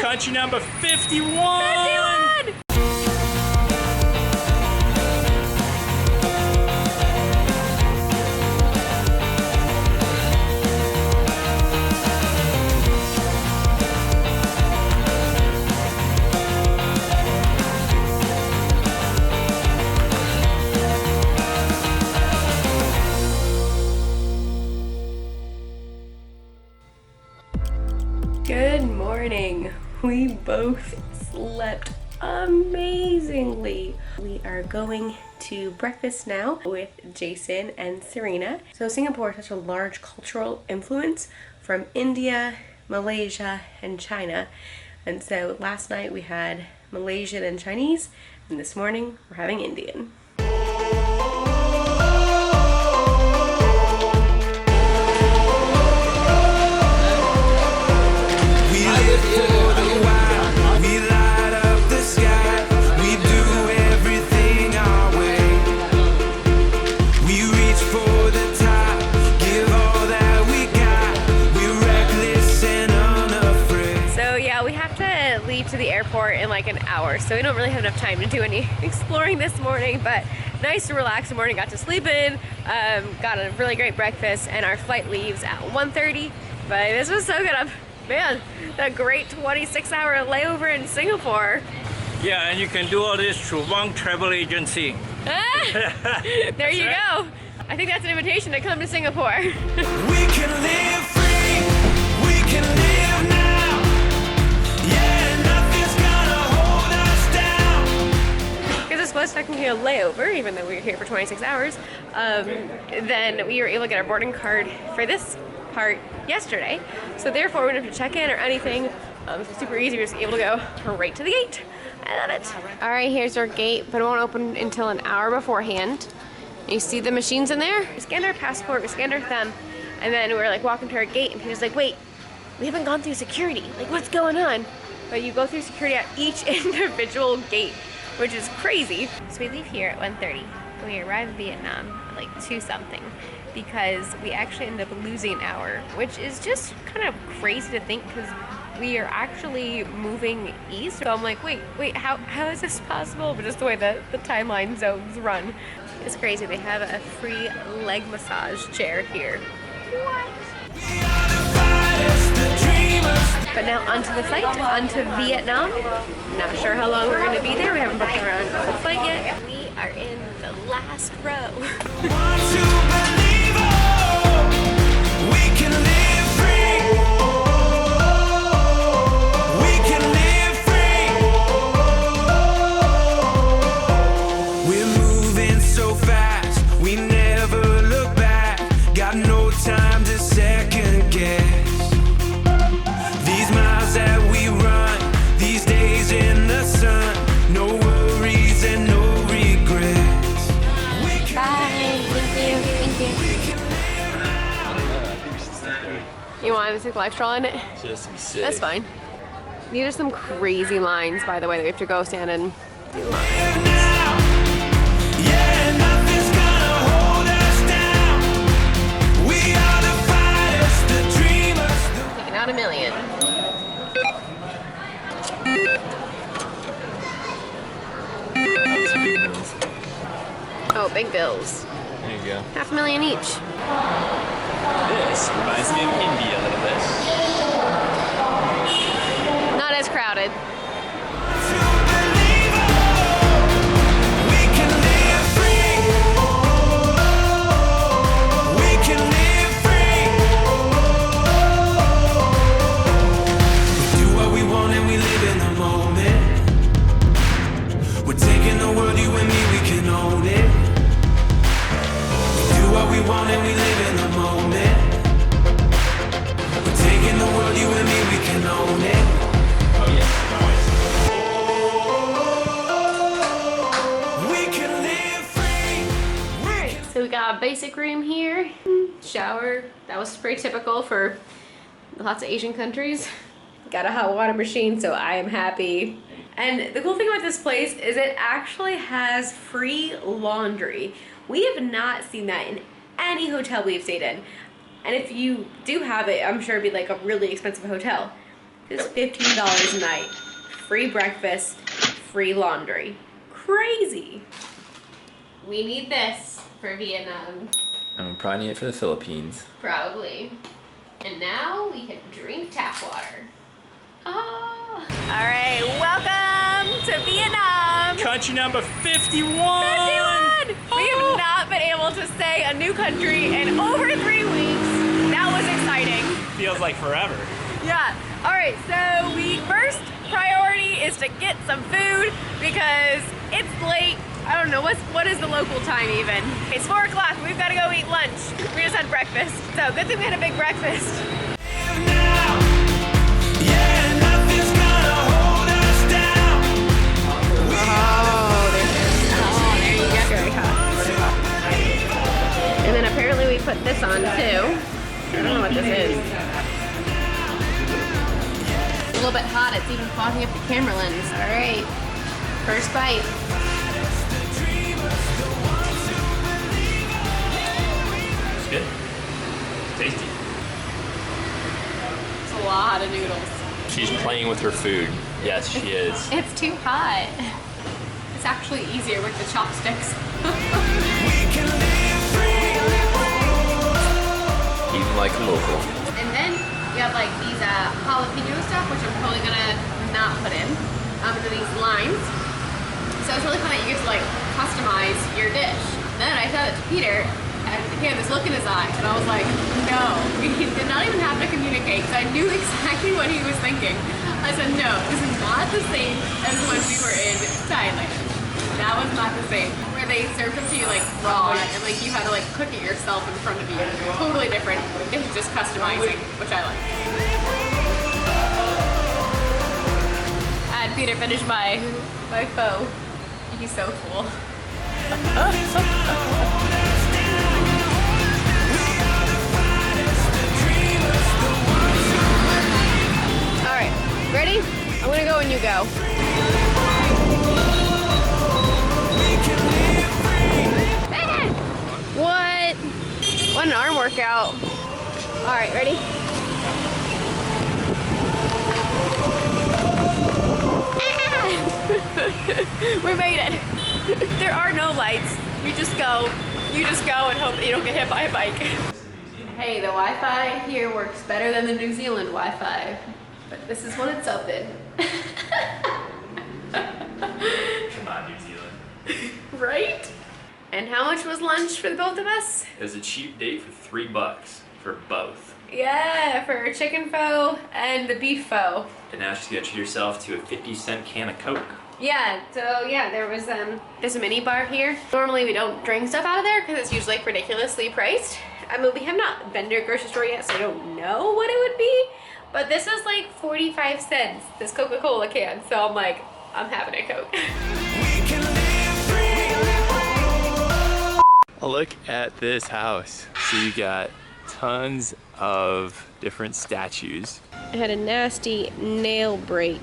country number 51! 51! Good morning. We both slept amazingly. We are going to breakfast now with Jason and Serena. So Singapore has such a large cultural influence from India, Malaysia, and China. And so last night we had Malaysian and Chinese, and this morning we're having Indian. To the airport in like an hour, so we don't really have enough time to do any exploring this morning, but nice to relax the morning. Got to sleep in, got a really great breakfast, and our flight leaves at 1:30. But this was so good. Man, that great 26-hour layover in Singapore. Yeah, and you can do all this through one travel agency. There you go. I think that's an invitation to come to Singapore. We can live free, we can live now. Was technically a layover, even though we were here for 26 hours, then we were able to get our boarding card for this part yesterday. So therefore, we didn't have to check in or anything. It's super easy. We're just able to go right to the gate. I love it. All right, here's our gate, but it won't open until an hour beforehand. You see the machines in there? We scanned our passport, we scanned our thumb, and then we were like walking to our gate, and he was like, wait, we haven't gone through security. Like, what's going on? But you go through security at each individual gate, which is crazy. So we leave here at 1:30. We arrive in Vietnam at like 2 something because we actually ended up losing an hour, which is just kind of crazy to think because we are actually moving east. So I'm like, wait, how is this possible? But just the way the timeline zones run. It's crazy. They have a free leg massage chair here. What? But now onto the flight, onto Vietnam. Not sure how long we're going to be there. We haven't booked our flight yet. We are in the last row. We're moving so fast, we never look back. Got no time to second guess. That we run these days in the sun, no worries and no regrets. Bye. Thank you. You want to take life straw in it? Just be sick. That's fine. These are some crazy lines, by the way, that we have to go stand in. Yeah, nothing's gonna hold us down. We are the fighters, the dreamers. Taking out $1 million. Oh, big bills. There you go. $500,000 each. This reminds me of India a little bit. Not as crowded. So we got a basic room here, shower. That was pretty typical for lots of Asian countries. Got a hot water machine, so I am happy. And the cool thing about this place is it actually has free laundry. We have not seen that in any hotel we've stayed in. And if you do have it, I'm sure it'd be like a really expensive hotel. It's $15 a night. Free breakfast, free laundry. Crazy. We need this for Vietnam. I'm probably need it for the Philippines. Probably. And now we can drink tap water. Oh. All right, welcome to Vietnam. Country number 51. 51! We have not been able to say a new country in over 3 weeks. That was exciting. Feels like forever. Yeah. All right, so first priority is to get some food because it's late. I don't know, what is the local time even? It's 4 o'clock, we've got to go eat lunch. We just had breakfast, so good thing we had a big breakfast. There you go. Very hot. And then apparently we put this on too. I don't know what this is. It's a little bit hot, it's even fogging up the camera lens. All right, first bite. Good. Tasty. It's a lot of noodles. She's playing with her food. Yes, she is. It's too hot. It's actually easier with the chopsticks. Eating like a local. And then we have like these jalapeno stuff, which I'm probably gonna not put in, into these lines. So it's really fun that you get to like customize your dish. And then I said it to Peter, and he had this look in his eyes, and I was like, no. We did not even have to communicate, because I knew exactly what he was thinking. I said, no, this is not the same as when we were in Thailand. That was not the same. Where they served them to you like raw, and like you had to like cook it yourself in front of you. Totally different. It was just customizing, which I like. I had Peter finish my pho. He's so cool. Alright, ready? I'm gonna go when you go. What? What an arm workout. Alright, ready? We made it. There are no lights. You just go and hope that you don't get hit by a bike. Hey, the Wi-Fi here works better than the New Zealand Wi-Fi, but this is when it's open. Come on, New Zealand. Right? And how much was lunch for the both of us? It was a cheap date for $3 for both. Yeah, for chicken pho and the beef pho. And now she's gonna treat herself to a 50-cent can of Coke. Yeah, so yeah, there's a mini bar here. Normally we don't drink stuff out of there because it's usually like ridiculously priced. I mean, we have not been to a grocery store yet, so I don't know what it would be. But this is like 45 cents, this Coca-Cola can. So I'm like, I'm having a Coke. Look at this house. So you got tons of different statues. I had a nasty nail break.